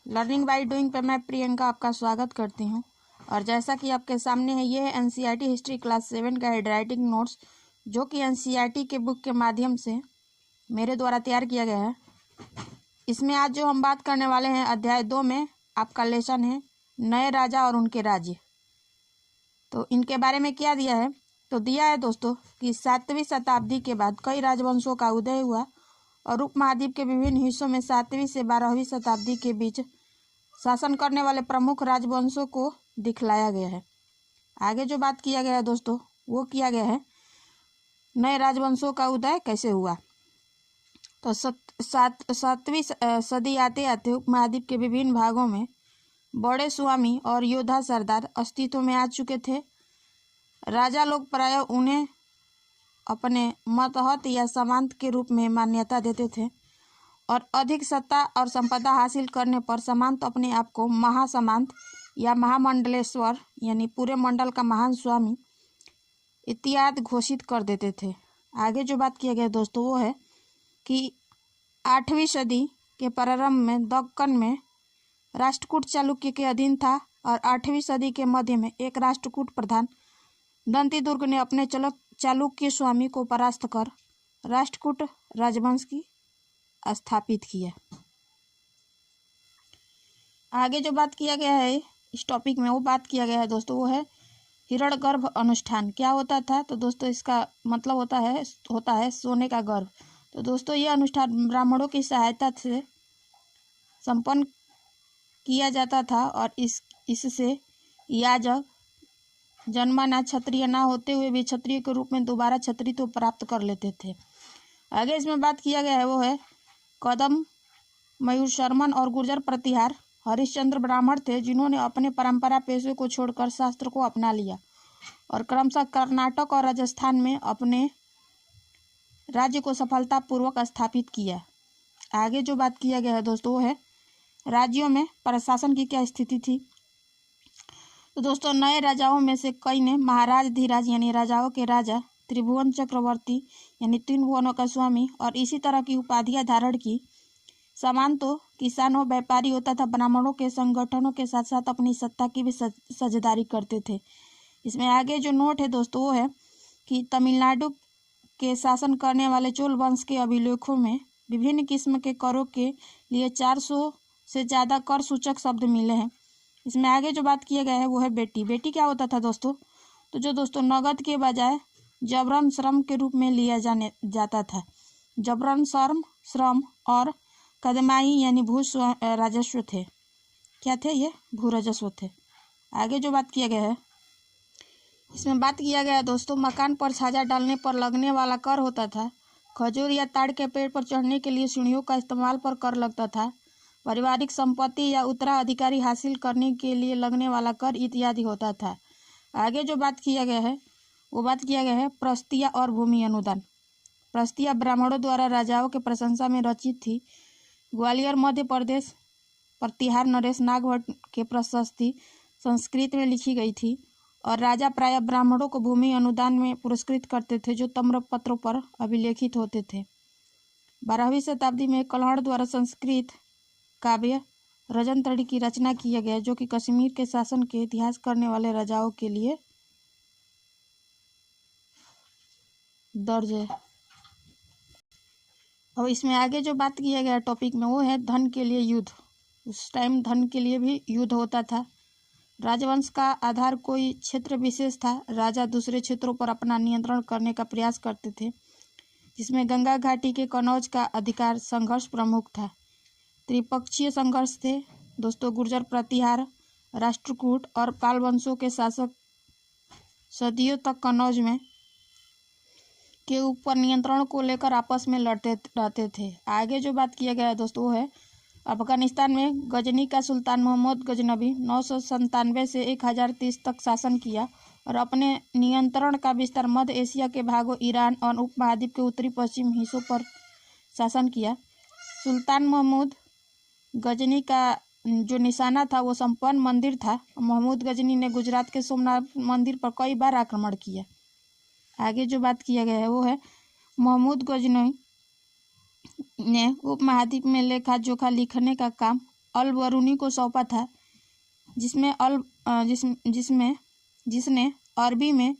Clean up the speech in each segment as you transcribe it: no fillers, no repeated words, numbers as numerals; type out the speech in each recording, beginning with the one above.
Learning by doing पे मैं प्रियंका आपका स्वागत करती हूँ। और जैसा कि आपके सामने है, ये है एनसीईआरटी हिस्ट्री क्लास 7 का हैंडराइटिंग नोट्स, जो कि एनसीईआरटी के बुक के माध्यम से मेरे द्वारा तैयार किया गया है। इसमें आज जो हम बात करने वाले हैं, अध्याय 2 में आपका लेसन है नए राजा और उनके राज्य। तो इनके बारे में क्या दिया है, तो दिया है दोस्तों कि 7वीं शताब्दी के बाद कई राजवंशों का उदय हुआ और उपमहाद्वीप के विभिन्न हिस्सों में 7वीं से 12वीं शताब्दी के बीच शासन करने वाले प्रमुख राजवंशों को दिखलाया गया है। आगे जो बात किया गया है दोस्तों, वो किया गया है नए राजवंशों का उदय कैसे हुआ। तो 7वीं सदी आते आते उपमहाद्वीप के विभिन्न भागों में बड़े स्वामी और योद्धा सरदार अस्तित्व में आ चुके थे। राजा लोग प्रायः उन्हें अपने मतहत या सामंत के रूप में मान्यता देते थे और अधिक सत्ता और संपदा हासिल करने पर सामंत अपने आप को महासामंत या महामंडलेश्वर यानी पूरे मंडल का महान स्वामी इत्यादि घोषित कर देते थे। आगे जो बात किया गया दोस्तों, वो है कि 8वीं सदी के प्रारंभ में दक्कन में राष्ट्रकूट चालुक्य के अधीन था और 8वीं सदी के मध्य में एक राष्ट्रकूट प्रधान दंतीदुर्ग ने अपने चालुक्य स्वामी को परास्त कर राष्ट्रकूट राजवंश की स्थापित किया। आगे जो बात किया गया है इस टॉपिक में, वो बात किया गया है दोस्तों, वो है हिरण्यगर्भ अनुष्ठान क्या होता था। तो दोस्तों इसका मतलब होता है सोने का गर्भ। तो दोस्तों ये अनुष्ठान ब्राह्मणों की सहायता से संपन्न किया जाता था और इससे याजक जन्मना क्षत्रिय ना होते हुए भी क्षत्रिय के रूप में दोबारा क्षत्रियत्व प्राप्त कर लेते थे। आगे इसमें बात किया गया है, वो है कदम मयूर शर्मन और गुर्जर प्रतिहार हरिश्चंद्र ब्राह्मण थे जिन्होंने अपने परंपरा पेशे को छोड़कर शास्त्र को अपना लिया और क्रमशः कर्नाटक और राजस्थान में अपने राज्य को सफलतापूर्वक स्थापित किया। आगे जो बात किया गया है दोस्तों, वो है राज्यों में प्रशासन की क्या स्थिति थी। तो दोस्तों नए राजाओं में से कई ने महाराज धीराज यानी राजाओं के राजा, त्रिभुवन चक्रवर्ती यानी 3 भुवनों का स्वामी और इसी तरह की उपाधियां धारण की। सामंतों किसानों व्यापारियों तथा ब्राह्मणों के संगठनों के साथ साथ अपनी सत्ता की भी साझेदारी करते थे। इसमें आगे जो नोट है दोस्तों, वो है कि तमिलनाडु के शासन करने वाले चोल वंश के अभिलेखों में विभिन्न किस्म के करों के लिए 400 से ज़्यादा कर सूचक शब्द मिले हैं। इसमें आगे जो बात किया गया है वो है बेटी। बेटी क्या होता था दोस्तों, तो जो दोस्तों नगद के बजाय जबरन श्रम के रूप में लिया जाता था। जबरन श्रम और कदमाई यानी भू राजस्व थे। क्या थे ये? भू राजस्व थे। आगे जो बात किया गया है, इसमें बात किया गया है दोस्तों मकान पर छाजा डालने पर लगने वाला कर होता था। खजूर या ताड़ के पेड़ पर चढ़ने के लिए सीढ़ियों का इस्तेमाल पर कर लगता था। पारिवारिक संपत्ति या उत्तराधिकारी हासिल करने के लिए लगने वाला कर इत्यादि होता था। आगे जो बात किया गया है वो बात किया गया है प्रस्तिया और भूमि अनुदान। प्रस्तिया ब्राह्मणों द्वारा राजाओं के प्रशंसा में रचित थी। ग्वालियर मध्य प्रदेश प्रतिहार नरेश नागभट्ट के प्रशस्ति संस्कृत में लिखी गई थी और राजा प्रायः ब्राह्मणों को भूमि अनुदान में पुरस्कृत करते थे जो ताम्रपत्रों पर अभिलेखित होते थे। 12वीं शताब्दी में कल्हड़ द्वारा संस्कृत काव्य रजनतड़ी की रचना किया गया जो कि कश्मीर के शासन के इतिहास करने वाले राजाओं के लिए दर्ज है। और इसमें आगे जो बात किया गया टॉपिक में, वो है धन के लिए युद्ध। उस टाइम धन के लिए भी युद्ध होता था। राजवंश का आधार कोई क्षेत्र विशेष था। राजा दूसरे क्षेत्रों पर अपना नियंत्रण करने का प्रयास करते थे, जिसमें गंगा घाटी के कनौज का अधिकार संघर्ष प्रमुख था। त्रिपक्षीय संघर्ष थे दोस्तों। गुर्जर प्रतिहार, राष्ट्रकूट और पाल वंशों के शासक सदियों तक कनौज में के ऊपर नियंत्रण को लेकर आपस में लड़ते रहते थे। आगे जो बात किया गया है दोस्तों, वो है अफगानिस्तान में गजनी का सुल्तान मोहम्मद गजनबी 997 से 1030 तक शासन किया और अपने नियंत्रण का विस्तार मध्य एशिया के भागों, ईरान और उपमहाद्वीप के उत्तरी पश्चिम हिस्सों पर शासन किया। सुल्तान महमूद गजनी का जो निशाना था वो संपन्न मंदिर था। महमूद गजनी ने गुजरात के सोमनाथ मंदिर पर कई बार आक्रमण किया। आगे जो बात किया गया है वो है महमूद गजनी ने उपमहाद्वीप में लेखा जोखा लिखने का काम अल बरूनी को सौंपा था, जिसने अरबी में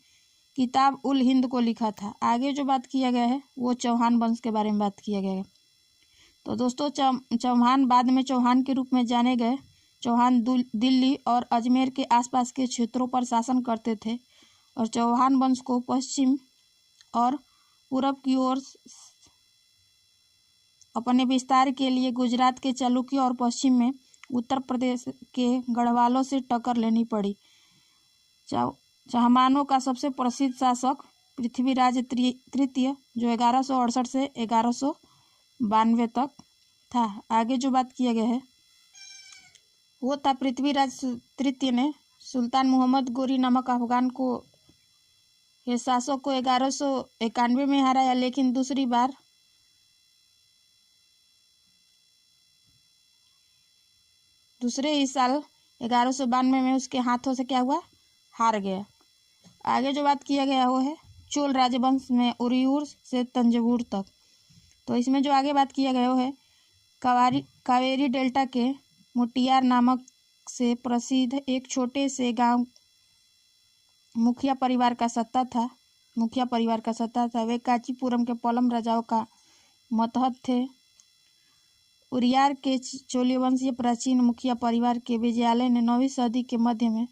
किताब उल हिंद को लिखा था। आगे जो बात किया गया है वो चौहान वंश के बारे में बात किया गया है। तो दोस्तों चौहान बाद में चौहान के रूप में जाने गए। चौहान दिल्ली और अजमेर के आसपास के क्षेत्रों पर शासन करते थे और चौहान वंश को पश्चिम और पूरब की ओर अपने विस्तार के लिए गुजरात के चालुक्य और पश्चिम में उत्तर प्रदेश के गढ़वालों से टक्कर लेनी पड़ी। चाहमानों का सबसे प्रसिद्ध शासक पृथ्वीराज तृतीय, जो 1168 से 1192 तक था। आगे जो बात किया गया है वो था पृथ्वीराज तृतीय ने सुल्तान मोहम्मद गोरी नामक अफगान को के शासक को 1191 में हराया, लेकिन दूसरे ही साल 1192 में उसके हाथों से क्या हुआ, हार गया। आगे जो बात किया गया वो है चोल राजवंश में उरियूर से तंजौर तक। तो इसमें जो आगे बात किया गया वो है कावेरी डेल्टा के मुटियार नामक से प्रसिद्ध एक छोटे से गांव मुखिया परिवार का सत्ता था। वे कांचीपुरम के पल्लव राजाओं का मतहत थे। उरियार के चोलवंशीय प्राचीन मुखिया परिवार के विजयालय ने 9वीं सदी के मध्य में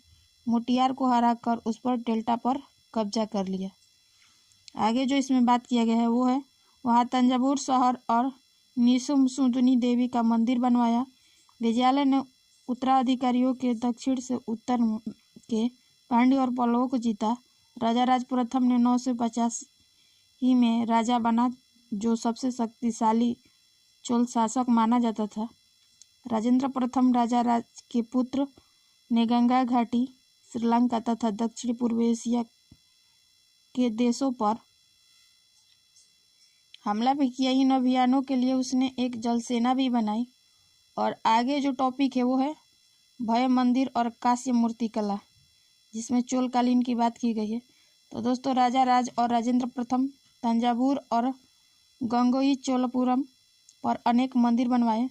मुटियार को हराकर उस पर डेल्टा पर कब्जा कर लिया। आगे जो इसमें बात किया गया है वो है वहाँ तंजावुर शहर और निसुमसुदनी देवी का मंदिर बनवाया। विजयालय ने उत्तराधिकारियों के दक्षिण से उत्तर के पांड्य और पल्लवों को जीता। राजा राज प्रथम ने 950 ही में राजा बना, जो सबसे शक्तिशाली चोल शासक माना जाता था। राजेंद्र प्रथम राजा राज के पुत्र ने गंगा घाटी, श्रीलंका तथा दक्षिण पूर्व एशिया के देशों पर हमला भी किया। इन अभियानों के लिए उसने एक जल सेना भी बनाई। और आगे जो टॉपिक है वो है भय मंदिर और कांस्य मूर्ति कला, जिसमें चोलकालीन की बात की गई है। तो दोस्तों राजा राज और राजेंद्र प्रथम तंजावुर और गंगोई चोलपुरम पर अनेक मंदिर बनवाए।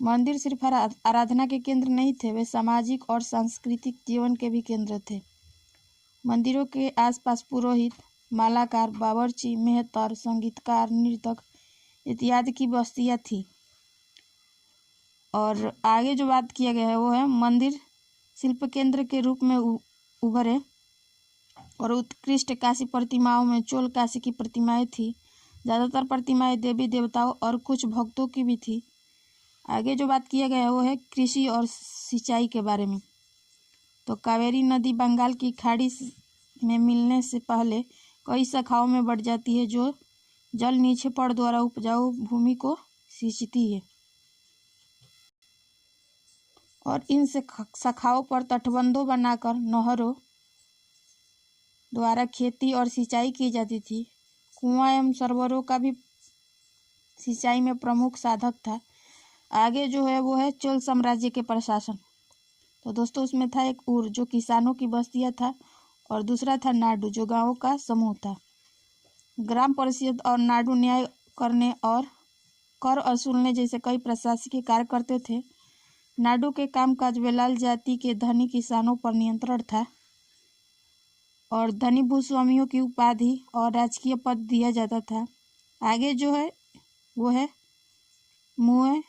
मंदिर सिर्फ आराधना के केंद्र नहीं थे, वे सामाजिक और सांस्कृतिक जीवन के भी केंद्र थे। मंदिरों के आसपास पुरोहित, मालाकार, बावर्ची, मेहतर, संगीतकार, नर्तक इत्यादि की बस्तियां थी। और आगे जो बात किया गया है वो है मंदिर शिल्प केंद्र के रूप में उभरे और उत्कृष्ट काशी प्रतिमाओं में चोल काशी की प्रतिमाएं थी। ज़्यादातर प्रतिमाएं देवी देवताओं और कुछ भक्तों की भी थी। आगे जो बात किया गया है वो है कृषि और सिंचाई के बारे में। तो कावेरी नदी बंगाल की खाड़ी में मिलने से पहले कई शाखाओं में बढ़ जाती है, जो जल निक्षेपण द्वारा उपजाऊ भूमि को सींचती है और इन शाखाओं पर तटबंधों बनाकर नहरों द्वारा खेती और सिंचाई की जाती थी। कुआं एवं सरोवरों का भी सिंचाई में प्रमुख साधक था। आगे जो है वो है चोल साम्राज्य के प्रशासन। तो दोस्तों उसमें था एक उर जो किसानों की बस्तियां था और दूसरा था नाडु जो गांवों का समूह था। ग्राम परिषद और नाडु न्याय करने और कर वसूलने जैसे कई प्रशासकीय कार्य करते थे। नाडु के कामकाज वेलाल जाति के धनी किसानों पर नियंत्रण था और धनी भूस्वामियों की उपाधि और राजकीय पद दिया जाता था। आगे जो है वो है मुए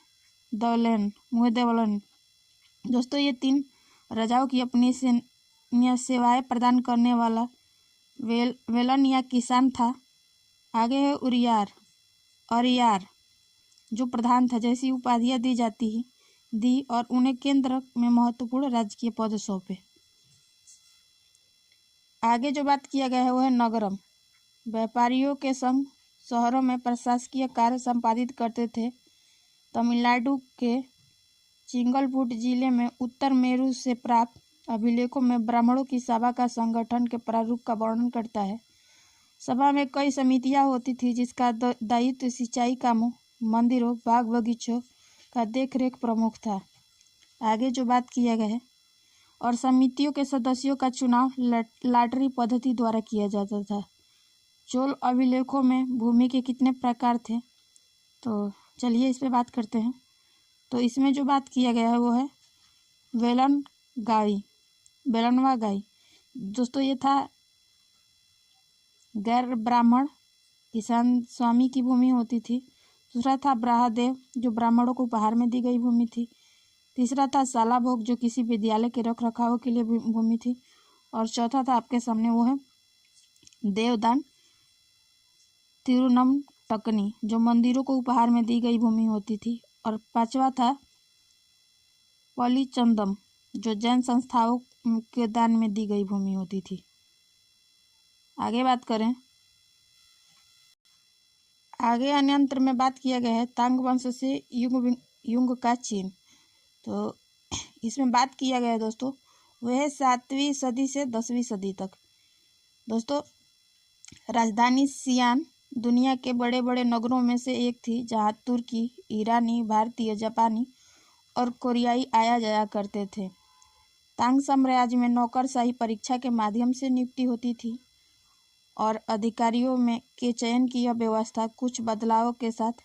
देवलन। दोस्तों ये 3 राजाओं की अपनी सेवाएं प्रदान करने वाला वेलन या किसान था। आगे है अरियार जो प्रधान था, जैसी उपाधियां दी और उन्हें केंद्र में महत्वपूर्ण राजकीय पद सौंपे। आगे जो बात किया गया है वो है नगरम। व्यापारियों के संघ शहरों में प्रशासकीय कार्य संपादित करते थे। तमिलनाडु के चिंगलपूट जिले में उत्तर मेरू से प्राप्त अभिलेखों में ब्राह्मणों की सभा का संगठन के प्रारूप का वर्णन करता है। सभा में कई समितियां होती थी, जिसका दायित्व सिंचाई कामों, मंदिरों, बाग बगीचों का देखरेख प्रमुख था। आगे जो बात किया गया है और समितियों के सदस्यों का चुनाव लॉटरी पद्धति द्वारा किया जाता था। चोल अभिलेखों में भूमि के कितने प्रकार थे, तो चलिए इस पे बात करते हैं। तो इसमें जो बात किया गया है वो है बेलनवा गाई। दोस्तों ये था गैर ब्राह्मण किसान स्वामी की भूमि होती थी। दूसरा था ब्राहदेव जो ब्राह्मणों को उपहार में दी गई भूमि थी। तीसरा था शाला भोग जो किसी विद्यालय के रख रखाव के लिए भूमि थी। और चौथा था आपके सामने वो है देवदान तिरुनमटकनी जो मंदिरों को उपहार में दी गई भूमि होती थी। और पांचवा था पलिचंदम जो जैन संस्थाओं के दान में दी गई भूमि होती थी। आगे बात करें, आगे अन्यंत्र में बात किया गया है तांग वंश से युग का चीन। तो इसमें बात किया गया है दोस्तों वह 7वीं सदी से 10वीं सदी तक। दोस्तों राजधानी सियान दुनिया के बड़े बड़े नगरों में से एक थी जहां तुर्की, ईरानी, भारतीय, जापानी और कोरियाई आया जाया करते थे। तांग साम्राज्य में नौकरशाही परीक्षा के माध्यम से नियुक्ति होती थी और अधिकारियों में के चयन की यह व्यवस्था कुछ बदलावों के साथ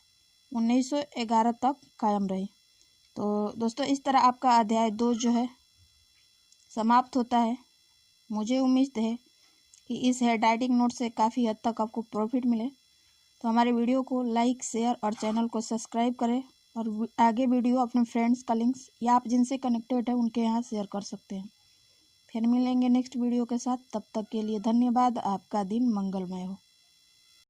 1911 तक कायम रही। तो दोस्तों इस तरह आपका अध्याय 2 जो है समाप्त होता है। मुझे उम्मीद है कि इस हैंडराइटिंग नोट से काफ़ी हद तक आपको प्रॉफिट मिले। तो हमारे वीडियो को लाइक, शेयर और चैनल को सब्सक्राइब करें और आगे वीडियो अपने फ्रेंड्स, कलीग्स या आप जिनसे कनेक्टेड है उनके यहाँ शेयर कर सकते हैं। फिर मिलेंगे नेक्स्ट वीडियो के साथ। तब तक के लिए धन्यवाद। आपका दिन मंगलमय हो।